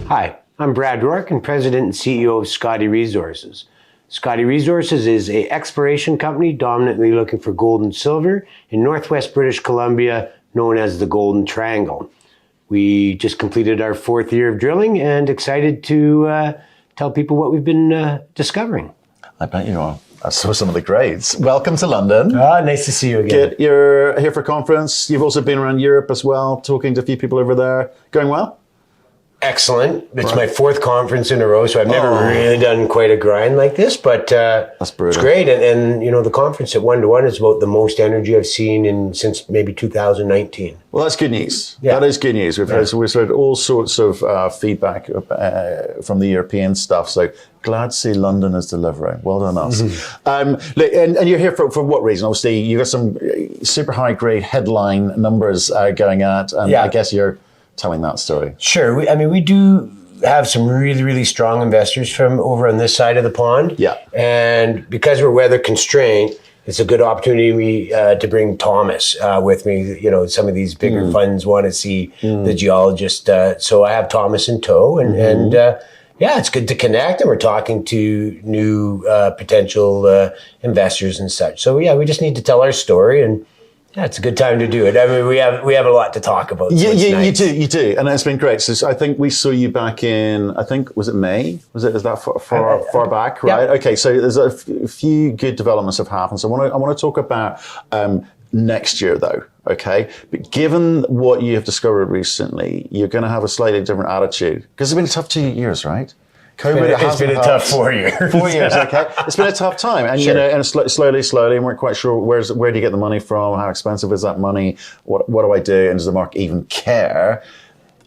Hi, I'm Brad Rourke and President and CEO of Scottie Resources. Scottie Resources is an exploration company dominantly looking for gold and silver in northwest British Columbia, known as the Golden Triangle. We just completed our 4th year of drilling and excited to tell people what we've been discovering. I bet you are. I saw some of the grades. Welcome to London. Nice to see you again. You're here for a conference. You've also been around Europe as well, talking to a few people over there. Going well? Excellent. It's my 4th conference in a row, so I've never really done quite a grind like this, but that's brutal. It's great. And you know, the conference at 1-to-1 is about the most energy I've seen since maybe 2019. Well, that's good news. Yeah. That is good news. We've heard all sorts of feedback from the European stuff, so glad to see London is delivering. Well done us. Mm-hmm. And you're here for what reason? Obviously, you got some super high grade headline numbers going at, and I guess you're telling that story. Sure. We do have some really, really strong investors from over on this side of the pond. Yeah. And because we're weather constrained, it's a good opportunity to bring Thomas with me. You know, some of these bigger funds want to see the geologist. So I have Thomas in tow, and it's good to connect. And we're talking to new potential investors and such. So we just need to tell our story, and it's a good time to do it. I mean, we have a lot to talk about. So nice. You do, and it's been great. So I think we saw you back in, was it May? Is that far back, right? Yeah. Okay, so there's a few good developments have happened. So I want to talk about next year, though. Okay, but given what you have discovered recently, you're going to have a slightly different attitude because it's been a tough 2 years, right? COVID it's been a tough 4 years. 4 years, okay. It's been a tough time, and sure. and slowly, and we're quite sure where do you get the money from? How expensive is that money? What do I do? And does the market even care?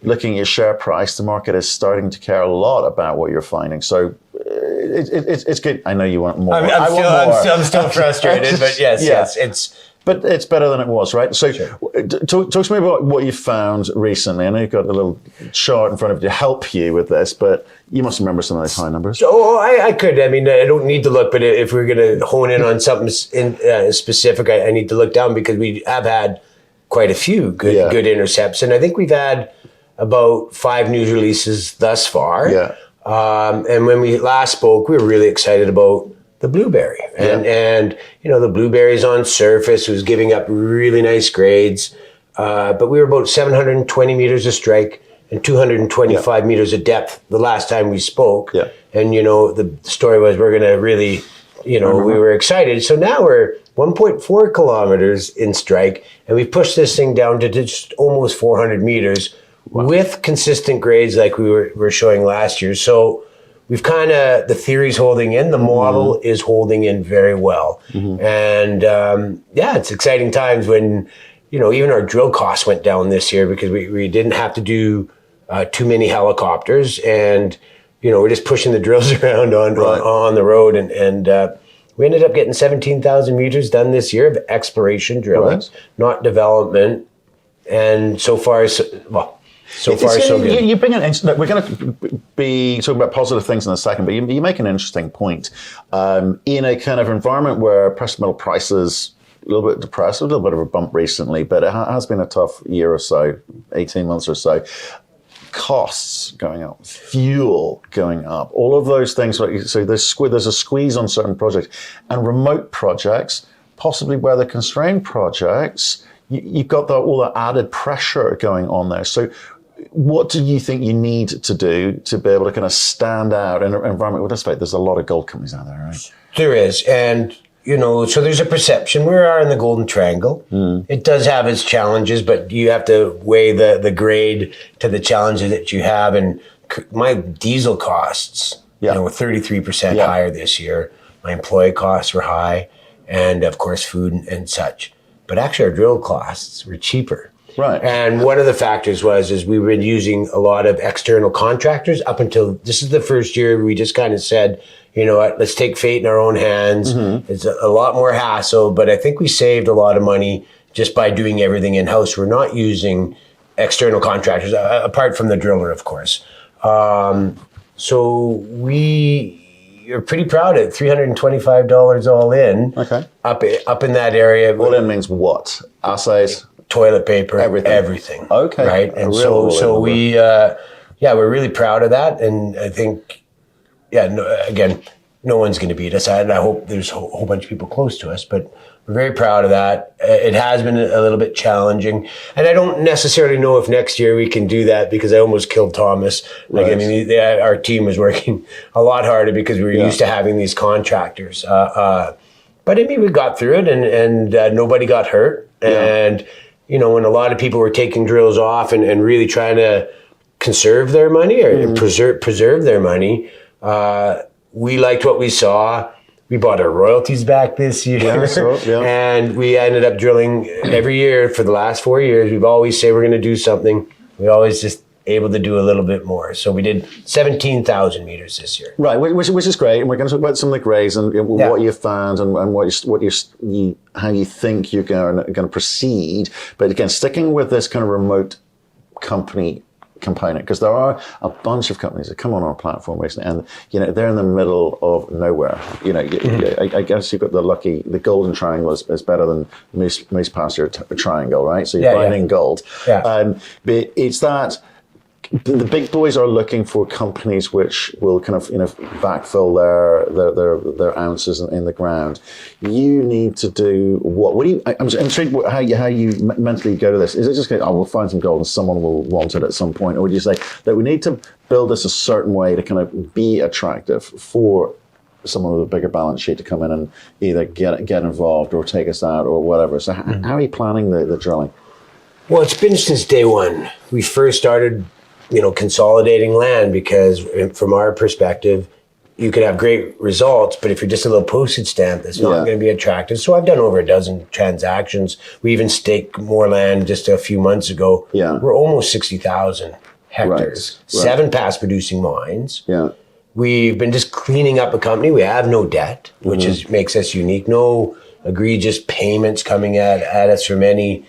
Looking at your share price, the market is starting to care a lot about what you're finding. So it's good. I know you want more. I'm still frustrated, but yes. But it's better than it was, right? So sure. Talk to me about what you found recently. I know you've got a little chart in front of you to help you with this, but you must remember some of those high numbers. So I could. I mean, I don't need to look, but if we're going to hone in on something specific, I need to look down because we have had quite a few good intercepts. And I think we've had about 5 news releases thus far. Yeah. And when we last spoke, we were really excited about the blueberry. And you know, the blueberry's on surface, was giving up really nice grades. But we were about 720 meters of strike and 225 meters of depth the last time we spoke. Yeah. And, you know, the story was we're going to really, we were excited. So now we're 1.4 kilometers in strike, and we pushed this thing down to just almost 400 meters with consistent grades like we were showing last year. So we've the theory's holding in, the model is holding in very well. And it's exciting times when, even our drill costs went down this year because we didn't have to do too many helicopters, and, we're just pushing the drills around on the road. And we ended up getting 17,000 meters done this year of exploration drilling, not development. And so far, so good. You bring we're going to be talking about positive things in a second, but you make an interesting point. In a kind of environment where precious metal prices a little bit depressed, a little bit of a bump recently, but it has been a tough year or so, 18 months or so. Costs going up, fuel going up, all of those things. So there's a squeeze on certain projects, and remote projects, possibly weather constrained projects, you've got all that added pressure going on there. So what do you think you need to do to be able to kind of stand out in an environment? Well, let's face it, there's a lot of gold companies out there, right? There is. And, so there's a perception. We are in the Golden Triangle. It does have its challenges, but you have to weigh the grade to the challenges that you have. And my diesel costs, were 33% higher this year. My employee costs were high, and of course, food and such. But actually, our drill costs were cheaper. Right. And one of the factors is we were using a lot of external contractors up until this is the first year we just kind of said, you know what, let's take fate in our own hands. It's a lot more hassle, but I think we saved a lot of money just by doing everything in-house. We're not using external contractors, apart from the driller, of course. So we are pretty proud at $325 all in. Okay. Up in that area. All in means what? Assays? Toilet paper, everything. Okay. Right. And so we, yeah, we're really proud of that. And I think, again, no one's going to beat us. And I hope there's a whole bunch of people close to us, but we're very proud of that. It has been a little bit challenging. And I don't necessarily know if next year we can do that, because I almost killed Thomas. Like, I mean, our team was working a lot harder because we were used to having these contractors. But I mean, we got through it, and nobody got hurt. And, you know, when a lot of people were taking drills off and really trying to conserve their money or preserve their money, we liked what we saw. We bought our royalties back this year, and we ended up drilling every year for the last 4 years. We've always said we're going to do something. We always just able to do a little bit more. So we did 17,000 meters this year. Right, which is great. And we're going to talk about some of the grades and what you found and how you think you're going to proceed. But again, sticking with this kind of remote company component, because there are a bunch of companies that come on our platform recently, and you know they're in the middle of nowhere. You know, I guess you've got the golden triangle is better than moose pasture triangle, right? So you're finding gold. But it's that the big boys are looking for companies which will kind of backfill their ounces in the ground. You need to do what? What do you? I'm intrigued how you mentally go to this. Is it just we'll find some gold and someone will want it at some point, or would you say that we need to build this a certain way to kind of be attractive for someone with a bigger balance sheet to come in and either get involved or take us out or whatever? So how are you planning the drilling? Well, it's been since day one. We first started consolidating land, because from our perspective, you could have great results, but if you're just a little postage stamp, that's not going to be attractive. So I've done over a dozen transactions. We even staked more land just a few months ago. We're almost 60,000 hectares, 7 past producing mines. We've been just cleaning up a company. We have no debt, which makes us unique. No egregious payments coming at us from any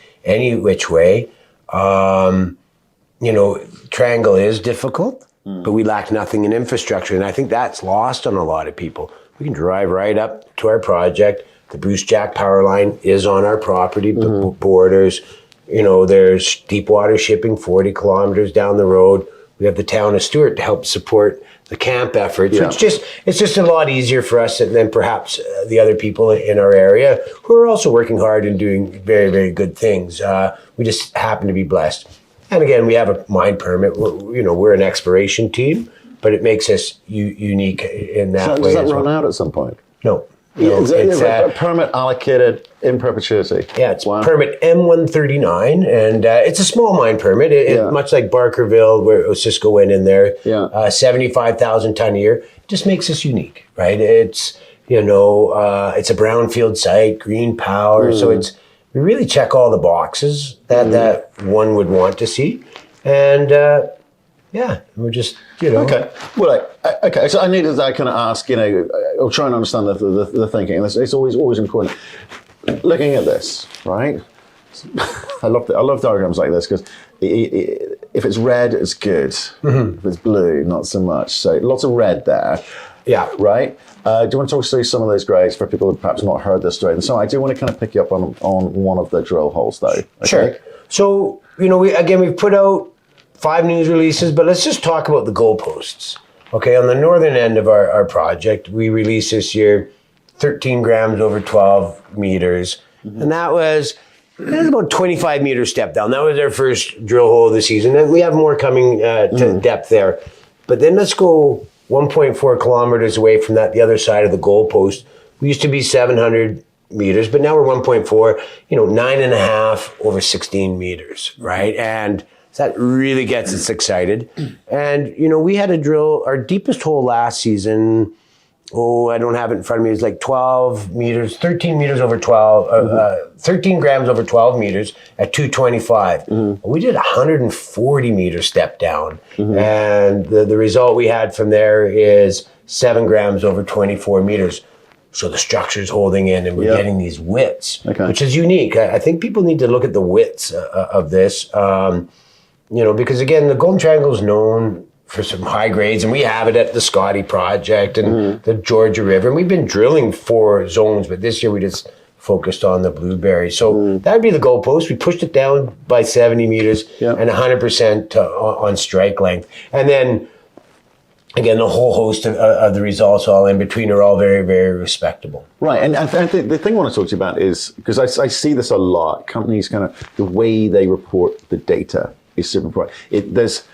which way. Triangle is difficult, but we lack nothing in infrastructure. And I think that's lost on a lot of people. We can drive right up to our project. The Bruce Jack power line is on our property borders. There's deep water shipping 40 kilometers down the road. We have the town of Stewart to help support the camp effort. So it's just a lot easier for us than perhaps the other people in our area who are also working hard and doing very, very good things. We just happen to be blessed. And again, we have a mine permit. We're an exploration team, but it makes us unique in that way. Does that run out at some point? No. It's a permit allocated in perpetuity. Yeah, it's permit M139, and it's a small mine permit. Much like Barkerville, where Osisko went in there, 75,000 ton a year. It just makes us unique, right? It's it's a brownfield site, green power, so we really check all the boxes that one would want to see, and we're just Okay. Well, okay. So I needed to kind of ask. I'll try and understand the thinking. And it's always important. Looking at this, right? I love diagrams like this, because if it's red, it's good. If it's blue, not so much. So lots of red there. Yeah. Right. Do you want to talk through some of those grades for people who perhaps not heard this story? And so I do want to kind of pick you up on one of the drill holes, though. Okay? Sure. So we've put out 5 news releases, but let's just talk about the goalposts. Okay, on the northern end of our project, we released this year 13 grams over 12 meters, and that was about 25 meter step down. That was our first drill hole of the season, and we have more coming to depth there. But then let's go 1.4 kilometers away from that, the other side of the goalpost. We used to be 700 meters, but now we're 1.4, 9.5 over 16 meters, right? And that really gets us excited. And, we had to drill our deepest hole last season. I don't have it in front of me. It was like 12 meters, 13 meters over 12, 13 grams over 12 meters at 225. We did 140 meter step down. And the result we had from there is 7 grams over 24 meters. So the structure's holding in, and we're getting these widths, which is unique. I think people need to look at the widths of this. Because again, the Golden Triangle is known for some high grades, and we have it at the Scottie project and the Georgia River. And we've been drilling 4 zones, but this year we just focused on the blueberry. So that'd be the goalpost. We pushed it down by 70 meters and 100% on strike length. And then, again, a whole host of the results all in between are all very, very respectable. Right, and the thing I want to talk to you about is, because I see this a lot, companies kind of, the way they report the data is super important. There's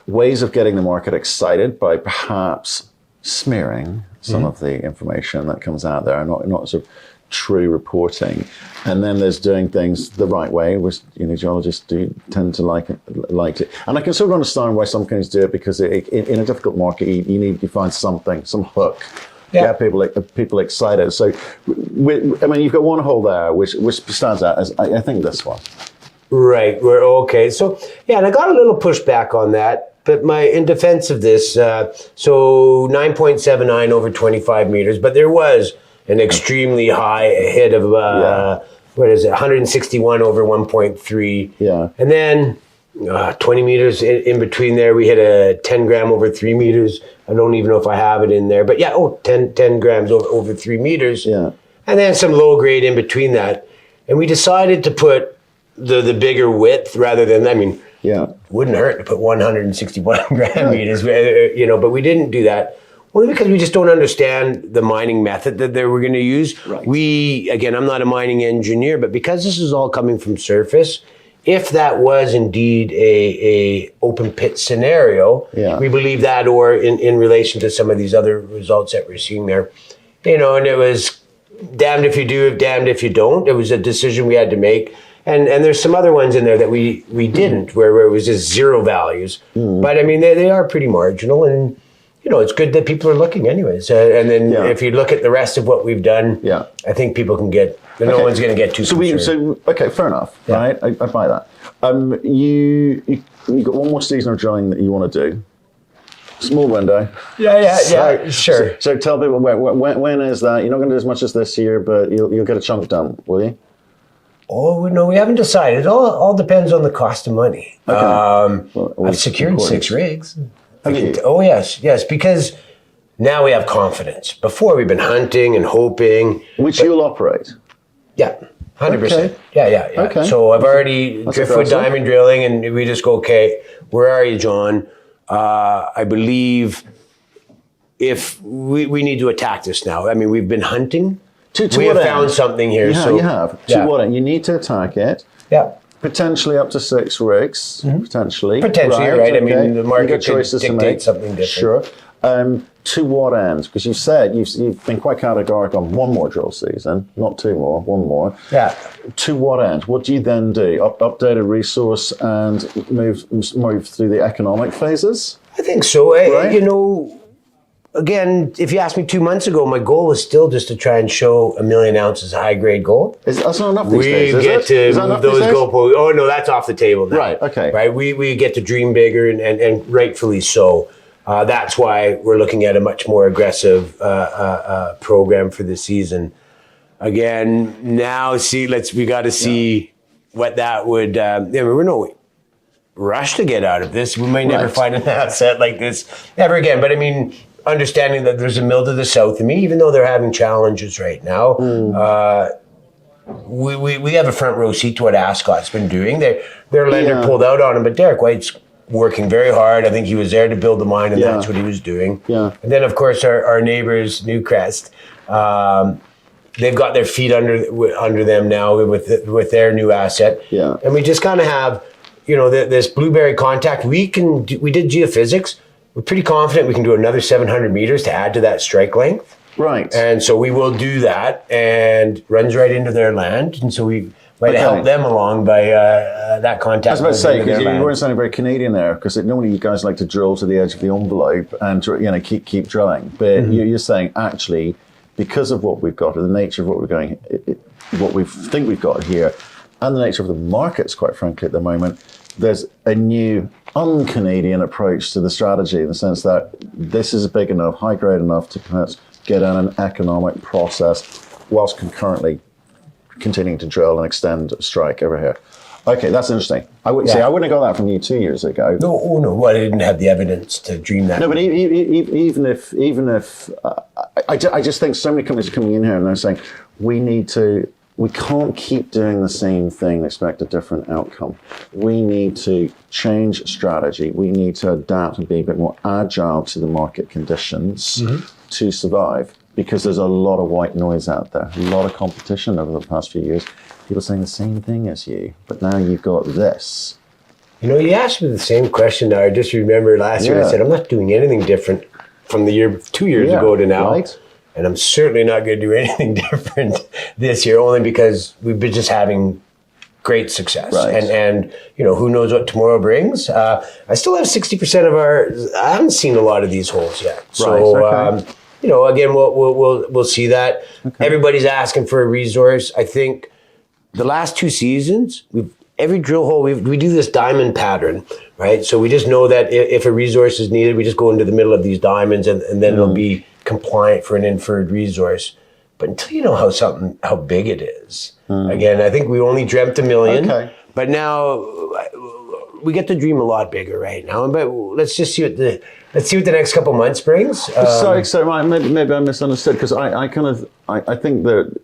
ways of getting the market excited by perhaps smearing some of the information that comes out there, not sort of true reporting. And then there's doing things the right way, which geologists do tend to like it. And I can sort of understand why some companies do it, because in a difficult market, you need to find something, some hook. Yeah, people excited. So, I mean, you've got one hole there, which stands out as, I think, this one. Right. We're okay. So, yeah, and I got a little pushback on that. But in defense of this, so 9.79 over 25 meters, but there was an extremely high hit of, 161 over 1.3. Yeah. And then 20 meters in between there, we hit a 10 gram over 3 meters. I don't even know if I have it in there, but 10 grams over 3 meters. Yeah. And then some low grade in between that. And we decided to put the bigger width rather than, wouldn't hurt to put 161 gram meters, but we didn't do that. Only because we just don't understand the mining method that we're going to use. Right. I'm not a mining engineer, but because this is all coming from surface, if that was indeed a open pit scenario, we believe that, or in relation to some of these other results that we're seeing there, and it was damned if you do, damned if you don't. It was a decision we had to make. And there's some other ones in there that we didn't, where it was just zero values. But I mean, they are pretty marginal, and it's good that people are looking anyways. And then if you look at the rest of what we've done, I think people can get. No one's going to get too concerned. Okay, fair enough. Yeah. Right, I buy that. You got one more season of drilling that you want to do. Small window. Yeah, sure. So tell people when is that? You're not going to do as much as this year, but you'll get a chunk done, will you? Oh, no, we haven't decided. It all depends on the cost of money. Okay. I've secured 6 rigs. Oh, yes, because now we have confidence. Before, we've been hunting and hoping. Which you'll operate? Yeah, 100%. Okay. Yeah. Okay. So I've already driftwood diamond drilling, and we just go, okay, where are you, John? I believe if we need to attack this now. I mean, we've been hunting. We have found something here. You have. To what end? You need to attack it. Yeah. Potentially up to 6 rigs. Potentially, right? Okay. I mean, the market could dictate something different. Sure. To what end? Because you've said you've been quite categorical on one more drill season, not 2 more, 1 more. Yeah. To what end? What do you then do? Update a resource and move through the economic phases? I think so. Right? Again, if you asked me 2 months ago, my goal was still just to try and show 1 million ounces of high-grade gold. That's not enough these days, We get to move those goalposts. Oh, no, that's off the table now. Right, okay. Right, we get to dream bigger, and rightfully so. That's why we're looking at a much more aggressive program for the season. Again, now we got to see what that would. We're no rush to get out of this. We might never find an asset like this ever again. But I mean, understanding that there's a mill to the south of me, even though they're having challenges right now. We have a front row seat to what SCOT's been doing. Their lender pulled out on them, but Derek White's working very hard. I think he was there to build the mine, and that's what he was doing. Yeah. And then, of course, our neighbors, Newcrest, they've got their feet under them now with their new asset. Yeah. And we just kind of have, this blueberry contact. We did geophysics. We're pretty confident we can do another 700 meters to add to that strike length. Right. And so we will do that, and runs right into their land. And so we might help them along by that contact. I was about to say, because you weren't sounding very Canadian there, because normally you guys like to drill to the edge of the envelope and keep drilling. But you're saying, actually, because of what we've got, and the nature of what what we think we've got here, and the nature of the markets, quite frankly, at the moment, there's a new un-Canadian approach to the strategy, in the sense that this is big enough, high grade enough to perhaps get on an economic process whilst concurrently continuing to drill and extend strike over here. Okay, that's interesting. I wouldn't say I wouldn't have got that from you 2 years ago. No, well, I didn't have the evidence to dream that. No, but even if I just think so many companies are coming in here and they're saying we can't keep doing the same thing and expect a different outcome. We need to change strategy. We need to adapt and be a bit more agile to the market conditions to survive, because there's a lot of white noise out there, a lot of competition over the past few years. People saying the same thing as you, but now you've got this. You know, you asked me the same question now. I just remember last year I said, I'm not doing anything different from the year 2 years ago to now. Right. And I'm certainly not going to do anything different this year, only because we've been just having great success. Right. And you know, who knows what tomorrow brings. I still have 60% of I haven't seen a lot of these holes yet. So, okay. You know, again, we'll see that. Okay. Everybody's asking for a resource. I think the last 2 seasons, every drill hole, we do this diamond pattern, right? So we just know that if a resource is needed, we just go into the middle of these diamonds and then it'll be compliant for an inferred resource. But until you know how big it is, again, I think we only dreamt 1 million, but now we get to dream a lot bigger right now. But let's just see what the next couple months brings. So right, maybe I misunderstood, because I think that,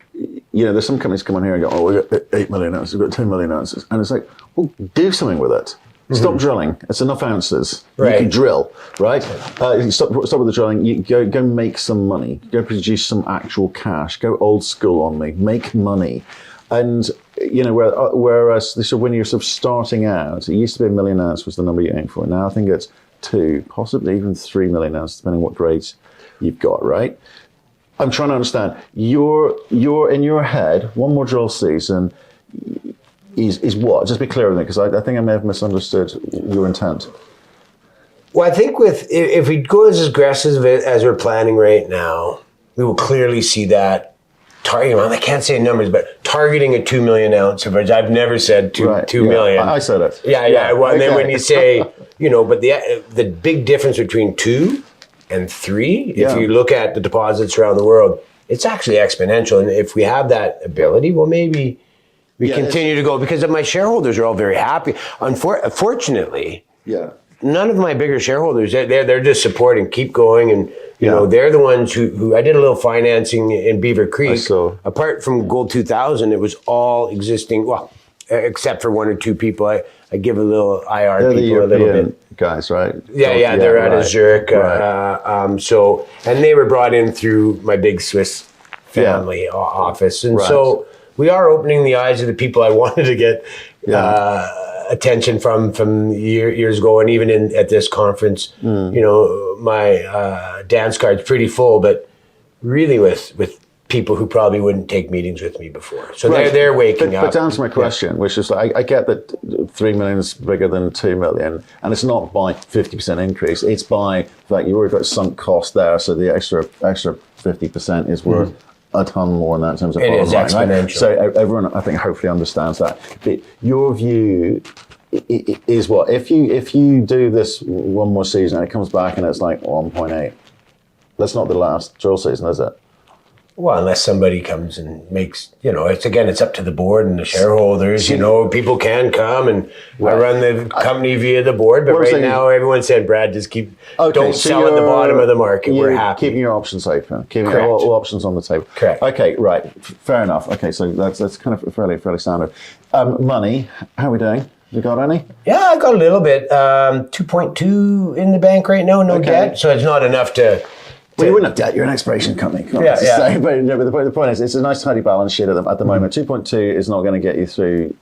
you know, there's some companies come on here and go, oh, we've got 8 million ounces, we've got 10 million ounces. And it's like, well, do something with it. Stop drilling. It's enough ounces. Right. You can drill, right? Stop with the drilling. You go make some money. Go produce some actual cash. Go old school on me. Make money. And, you know, whereas when you're sort of starting out, it used to be 1 million ounce was the number you aim for. Now I think it's 2, possibly even 3 million ounces, depending on what grades you've got, right? I'm trying to understand. You're in your head, one more drill season is what? Just be clear with me, because I think I may have misunderstood your intent. Well, I think if we go as aggressive as we're planning right now, we will clearly see that targeting. I can't say numbers, but targeting a 2 million ounce average. I've never said 2 million. I said it. Yeah. Well, and then when you say, you know, but the big difference between 2 and 3, if you look at the deposits around the world, it's actually exponential. And if we have that ability, well, maybe we continue to go, because my shareholders are all very happy. Unfortunately, none of my bigger shareholders, they're just supporting, keep going. And, you know, they're the ones who I did a little financing in Beaver Creek. Apart from Gold 2000, it was all existing, well, except for 1 or 2 people. I give a little IR they're people the a little bit. Guys, right? Yeah, they're out of Zurich. So, and they were brought in through my big Swiss family office. And so we are opening the eyes of the people I wanted to get attention from years ago. And even at this conference, you know, my dance card's pretty full, but really with people who probably wouldn't take meetings with me before. So they're waking up. But to answer my question, which is, I get that 3 million is bigger than 2 million, and it's not by 50% increase. It's by the fact you already got sunk cost there, so the extra 50% is worth a ton more in that in terms of bottom line, exponential. Right? So everyone, I think, hopefully understands that. But your view is what? If you do this one more season and it comes back and it's like 1.8, that's not the last drill season, is it? Well, unless somebody comes and makes, you know, it's up to the board and the shareholders. You know, people can come and I run the company via the board. But right now, everyone said, Brad, just don't sell at the bottom of the market. We're happy. Keeping your options open, keeping all options on the table. Correct. Okay, right. Fair enough. Okay, so that's kind of fairly standard. Money, how are we doing? You got any? Yeah, I got a little bit. 2.2 in the bank right now, no debt. So it's not enough to... Well, you wouldn't have debt. You're an exploration company. But the point is, it's a nice tidy balance sheet at the moment. 2.2 is not going to get you through.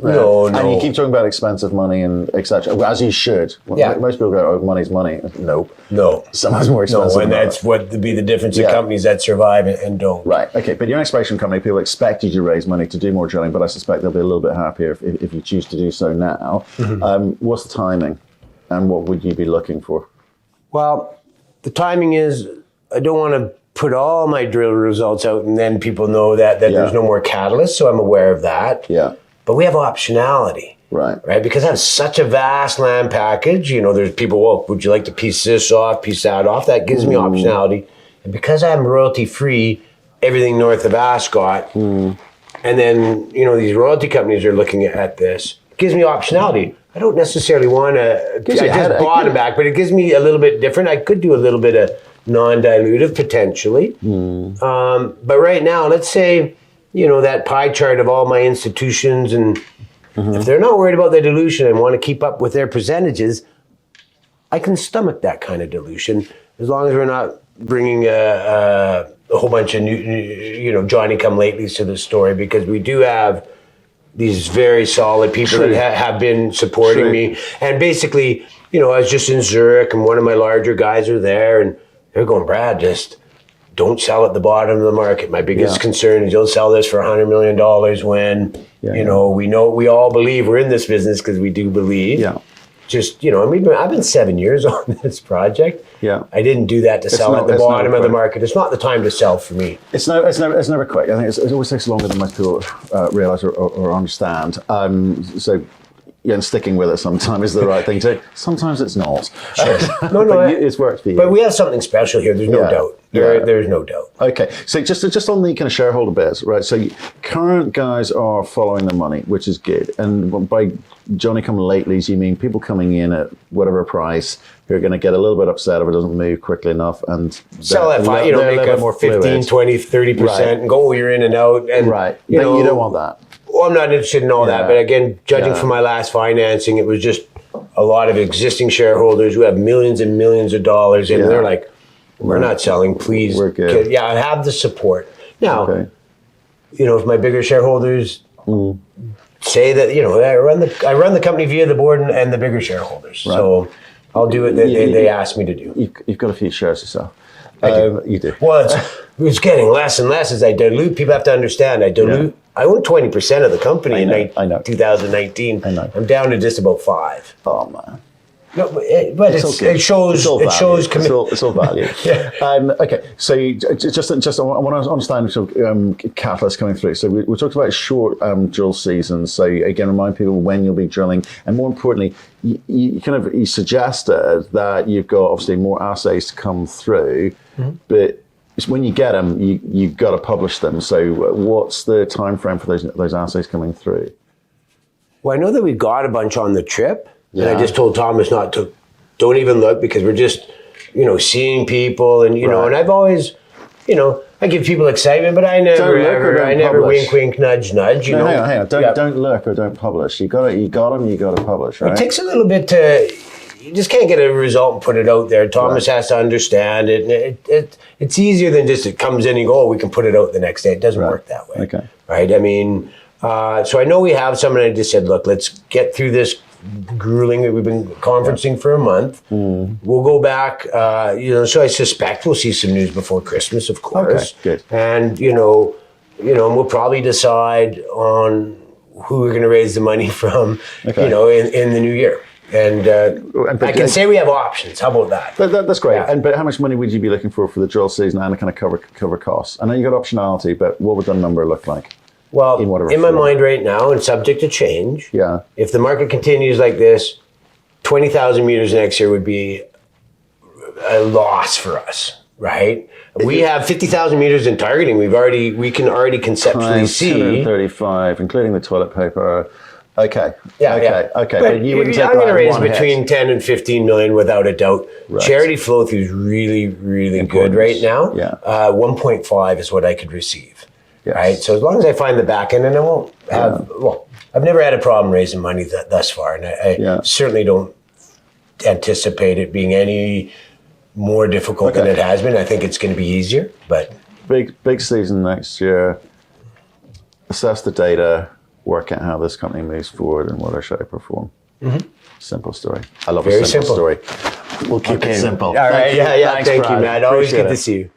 No. And you keep talking about expensive money and etc. As you should. Most people go, "Oh, money's money." Nope. No. Sometimes more expensive. No, and that's what would be the difference in companies that survive and don't. Right. Okay. But you're an exploration company. People expect you to raise money to do more drilling, but I suspect they'll be a little bit happier if you choose to do so now. What's the timing, and what would you be looking for? Well, the timing is, I don't want to put all my drill results out and then people know that there's no more catalyst, so I'm aware of that. Yeah. But we have optionality. Right? Because I have such a vast land package, you know, there's people, well, would you like to piece this off, piece that off? That gives me optionality. And because I'm royalty free, everything north of Ascot, and then, you know, these royalty companies are looking at this. It gives me optionality. I don't necessarily want to, I just bought them back, but it gives me a little bit different. I could do a little bit of non-dilutive potentially. But right now, let's say, you know, that pie chart of all my institutions, and if they're not worried about their dilution and want to keep up with their percentages, I can stomach that kind of dilution as long as we're not bringing a whole bunch of new, you know, Johnny-come-latelys to the story, because we do have these very solid people that have been supporting me. And basically, you know, I was just in Zurich, and one of my larger guys are there, and they're going, Brad, just don't sell at the bottom of the market. My biggest concern is you'll sell this for $100 million when, you know, we all believe we're in this business because we do believe. Just, you know, I mean, I've been 7 years on this project. I didn't do that to sell at the bottom of the market. It's not the time to sell for me. It's never quick. I think it always takes longer than most people realize or understand. So, yeah, and sticking with it sometimes is the right thing to do. Sometimes it's not. No, it's worked for you. But we have something special here. There's no doubt. There's no doubt. Okay, so just on the kind of shareholder bits, right? So current guys are following the money, which is good. And by Johnny-come-latelys, you mean people coming in at whatever price who are going to get a little bit upset if it doesn't move quickly enough and sell that, you know, make a more 15, 20, 30% and go, you're in and out. And, you know, you don't want that. Well, I'm not interested in all that, but again, judging from my last financing, it was just a lot of existing shareholders who have millions and millions of dollars, and they're like, we're not selling, please. We're good. I have the support. Now, you know, if my bigger shareholders say that, you know, I run the company via the board and the bigger shareholders, so I'll do it. They ask me to do. You've got a few shares yourself. You do. Well, it's getting less and less as I dilute. People have to understand. I dilute. I own 20% of the company in 2019. I know. I'm down to just about 5. Oh man. No, but it shows. It's all value. Okay, so just I want to understand sort of, catalysts coming through. So we talked about short drill seasons. So again, remind people when you'll be drilling, and more importantly, you suggested that you've got obviously more assays to come through, but when you get them, you've got to publish them. So what's the time frame for those assays coming through? Well, I know that we've got a bunch on the trip. And I just told Thomas not to, don't even look, because we're just, you know, seeing people, and, you know, and I've always, you know, I give people excitement, but I never wink, wink, nudge, nudge, you know. Hang on. Don't look or don't publish. You got them, you got to publish, right? It takes a little bit you just can't get a result and put it out there. Thomas has to understand it. It's easier than just it comes in and you go, we can put it out the next day. It doesn't work that way. Okay. Right? I mean, so I know we have some, and I just said, look, let's get through this grueling. We've been conferencing for a month. We'll go back, you know, so I suspect we'll see some news before Christmas, of course. Okay, good. And, you know, and we'll probably decide on who we're going to raise the money from, you know, in the new year. And I can say we have options. How about that? That's great. Yeah. But how much money would you be looking for the drill season and to kind of cover costs? I know you got optionality, but what would that number look like? Well, in my mind right now, and subject to change, if the market continues like this, 20,000 meters next year would be a loss for us, right? We have 50,000 meters in targeting. We can already conceptually see 235, including the toilet paper. Okay. But you wouldn't take I'm going to raise between 10 and 15 million without a doubt. Charity flow through is really, really good right now. 1.5 is what I could receive. Right. So as long as I find the back end, and I won't have, well, I've never had a problem raising money thus far. And I certainly don't anticipate it being any more difficult than it has been. I think it's going to be easier, but. Big season next year. Assess the data, work out how this company moves forward and whether should I perform. Simple story. I love a simple story. We'll keep it simple. All right. Thank you, Matt. Always good to see you.